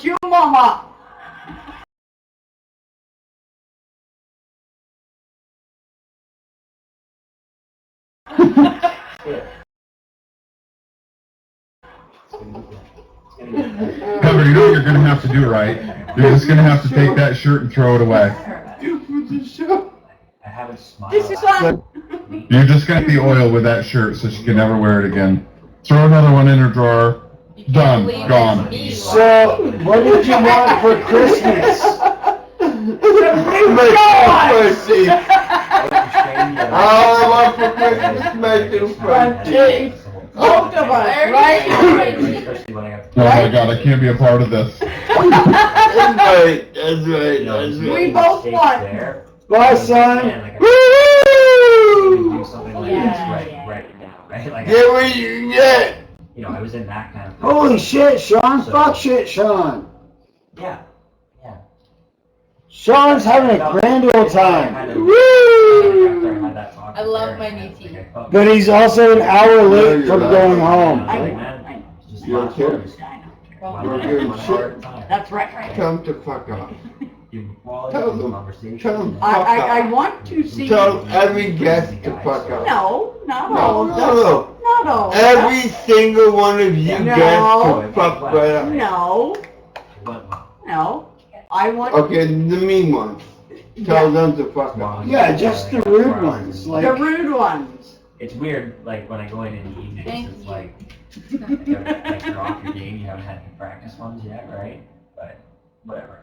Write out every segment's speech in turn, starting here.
you, Mama. Hebber, you know what you're going to have to do, right? You're just going to have to take that shirt and throw it away. I haven't smiled. This is fun. You're just going to the oil with that shirt so she can never wear it again. Throw another one in her drawer. Done. Gone. So, what did you want for Christmas? All I want for Christmas, making front teeth. Both of us, right? Oh my God, I can't be a part of this. That's right, that's right, that's right. We both want. Bye, son. Do something like this right now, right? Like, Get what you get. you know, I was in that kind of. Holy shit, Sean. So- Fuck shit, Sean. Yeah. Sean's having a grand old time. I love my new teeth. But he's also an hour late from going home. You don't care. You're giving shit. That's right. Tell them to fuck off. Tell them fuck I off. want to see. Tell every guest to fuck off. No, not No, all. no. Not all. Every single one of you No. guests to fuck right up. No, no. I want Okay, the mean ones. Tell them to fuck off. Yeah, just the rude ones. the Like, rude ones. It's weird, like when I go in the evenings, Thank it's you. like you're off your game, you haven't had any practice ones yet, right? But whatever,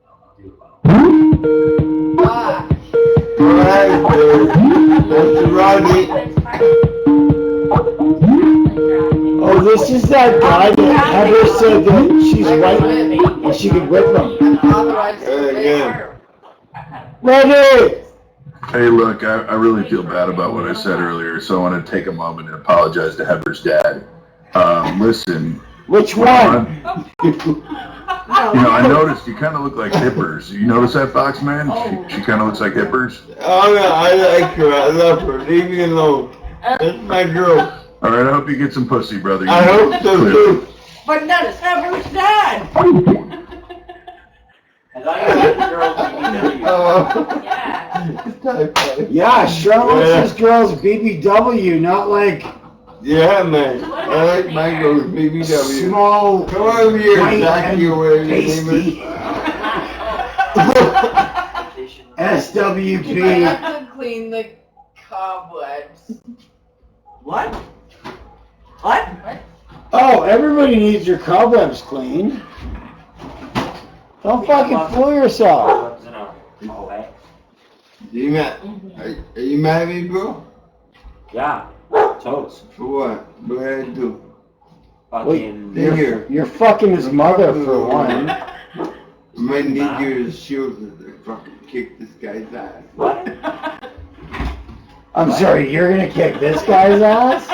I'll do it well. Ah. Alright, dude. That's Rodney. oh, this is that guy that Heather said that she's white and she could whip him. Unauthorized Yeah. Ready? Hey, look, I really feel bad about what I said earlier, so I want to take a moment and apologize to Heber's dad. Listen, Which one? you know, I noticed you kind of look like Hippers. You notice that, Fox man? She kind of looks like Hippers. Oh no, I like her. I love her. Leave me alone. That's my girl. All right, I hope you get some pussy, brother. I hope so too. But that's Heber's dad. Yeah, Charlotte's his girl's BBW, not like Yeah, man. I like my girl's BBW. small, Come over here, white Zach. You and where your name is? pasty. I SWP. have to clean the cobwebs. What? What? Oh, everybody needs your cobwebs cleaned. Don't fucking fool yourself. You mad? Are you mad at me, bro? Yeah, totes. For what? What did I do? Fucking. Stay here. You're fucking his mother for one. I might need you to shield to fucking kick this guy's ass. What? I'm sorry, you're gonna kick this guy's ass?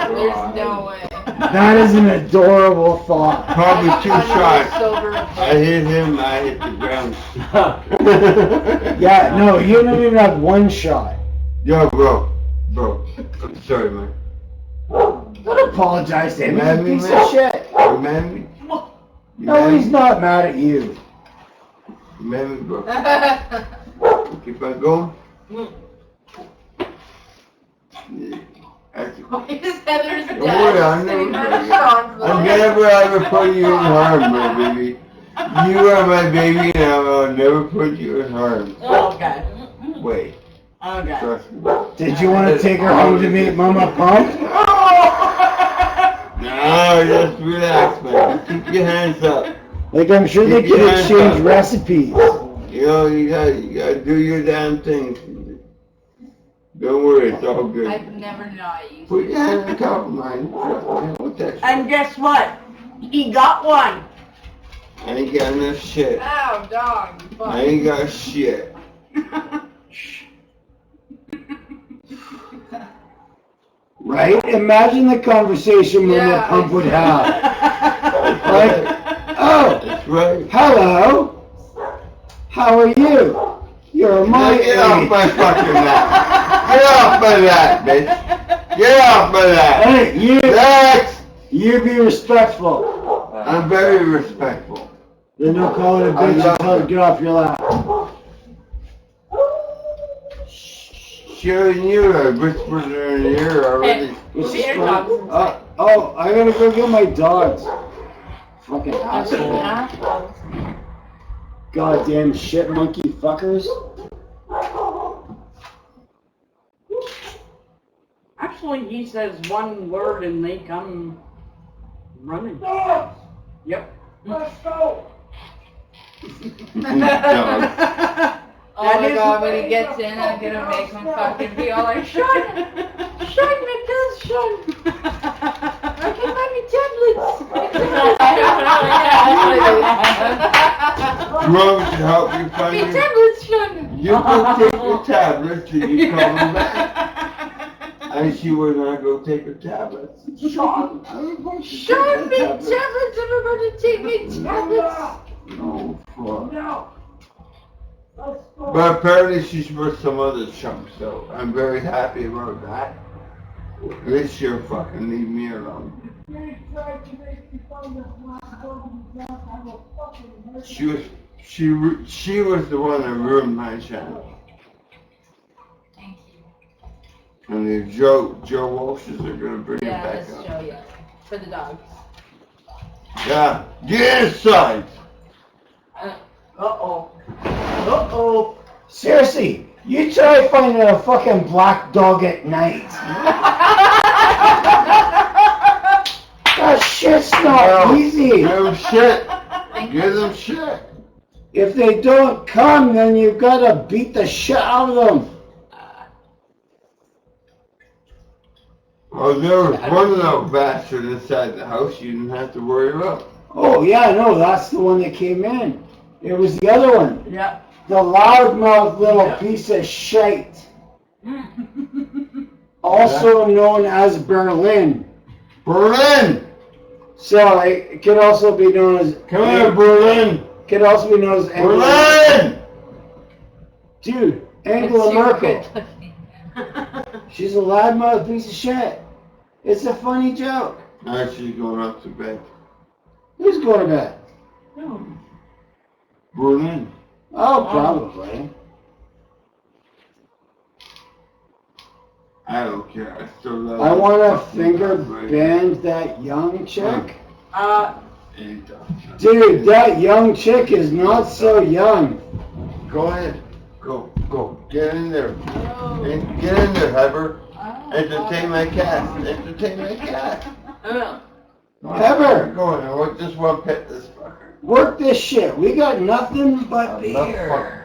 There's no way. That is an adorable thought. Probably two shots. Sober. I hit him, I hit the ground. Yeah, no, you don't even have one shot. Yo, bro. I'm sorry, man. Don't apologize to him. He's Mad a at me, piece man? of shit. You mad at me? No, he's not mad at you. You mad at me, bro? Keep on going? Yeah. Why is Heather's Don't worry, dad I'm sitting never, on Sean's I'm lap? never ever put you in harm, my baby. You are my baby, and I'll never put you in harm. Okay. Wait, Okay. trust me. Did you want to take her home to meet Mama Pump? No, just relax, man. Just keep your hands up. Like, I'm sure they could exchange recipes. You know, you gotta do your damn thing. Don't worry, it's all good. I've never not used Put your hand on top of mine. Trust me, what's that shit? And guess what? He got one. I ain't got enough shit. Ow, dog. You I fuck. ain't got shit. Right? Imagine the conversation Mama Yeah, Pump would have. Like, oh, That's right. hello. How are you? You're my Get off age. my fucking lap. Get off my lap, bitch. Get off my lap. Hey, Next. you be respectful. but I'm very respectful. Then don't call it a bitch and tell her to get off your lap. Showing you, I whispered in her ear already. Put your dogs inside. Oh, I gotta go get my dogs. Fucking asshole. Assholes. Goddamn shit monkey fuckers. Actually, he says one word and they come running. Yep. Let's go. Dog. Oh my god, when he gets in, I'm gonna make him fucking be all like, Shun! Shun, because Shun! I can buy me tablets! You want me to help you find Me your... tablets, Shun! You go take your tablets and you call me back. And she would not go take her tablets. Sean, Shun, me tablets! I'm about to take me tablets! no, fuck. But apparently she's with some other chump, so I'm very happy about that. At least she'll fucking leave me alone. She was the one that ruined my channel. Thank you. And the Joe Walshes are gonna bring it Yeah, back that's up. Joe, yeah. For the dogs. Yeah, get inside! Uh-oh. Uh-oh. Seriously, you try finding a fucking black dog at night. That shit's not easy. Give them shit. Give them shit. If they don't come, then you gotta beat the shit out of them. Oh, there was one little bastard inside the house you didn't have to worry about. Oh yeah, no, that's the one that came in. It was the other one. Yep. The loudmouth little Yeah. piece of shite. Also known as Berlin. Berlin! So it could also be known as... Come here, Berlin! Could also be known as... Berlin! Dude, Angela Merkel. She's a loudmouth piece of shit. It's a funny joke. Now she's going up to bed. Who's going to bed? Berlin. Oh, probably. I don't care. I still love I you. want to Fucking finger right. bend that young chick. Ain't that- Dude, that young chick is not so young. Go ahead. Go. Get in there. Get in there, Hebber. Entertain my cat. Entertain my cat. Hebber. Go in there. Just one pet this fucker. Work this shit. We got nothing but beer.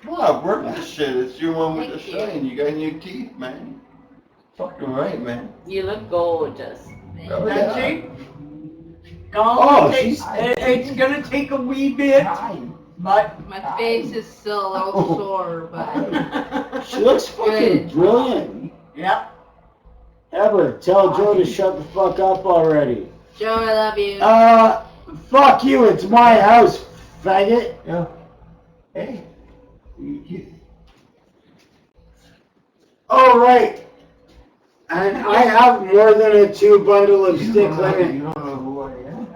Wow, work this shit. It's your one with the Thank you. shine. You got new teeth, man. Fucking right, man. You look gorgeous. Oh, Doesn't yeah. she? Gonna Oh, take- she's- it's gonna take a wee bit, but My face is still a little sore, but She looks fucking brilliant. yep. Ever, tell Joe to shut the fuck up already. Joe, I love you. Fuck you, it's my house, faggot. Yeah. Hey. You kiss. Oh, right. And I have more than a 2 bundle of You stick don't know limit. who I am.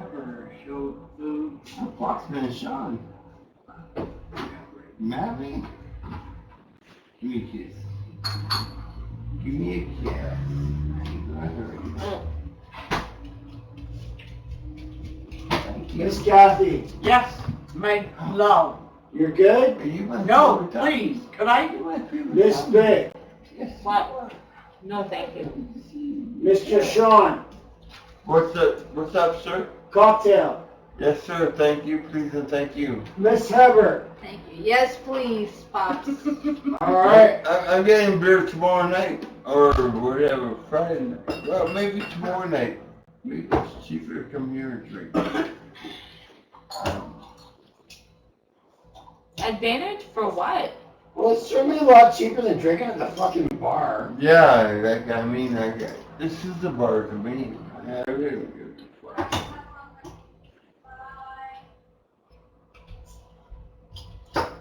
I'm Foxman Sean. Mappy. Give me a kiss. Give me a kiss. Thank you. Miss Kathy, Yes, my love. you're good? Are you my No, favorite dog? please, could I? You're my favorite Miss dog. Vic, What? No, thank you. Mr. Sean, What's up, sir? cocktail. Yes, sir. Thank you, please, and thank you. Miss Hebber, Thank you. Yes, please, Pops. alright. I'm getting beer tomorrow night, or whatever, Friday night. Well, maybe tomorrow night. Maybe it's cheaper to come here and drink. Advantage for what? Well, it's certainly a lot cheaper than drinking at the fucking bar. Yeah, this is the bar to me. I really don't give a fuck.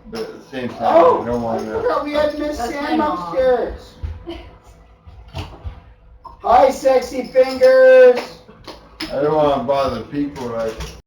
But at the same time, I don't want to. forgot we had Miss That's Sam my mom. upstairs. Hi, sexy fingers. I don't want to bother people like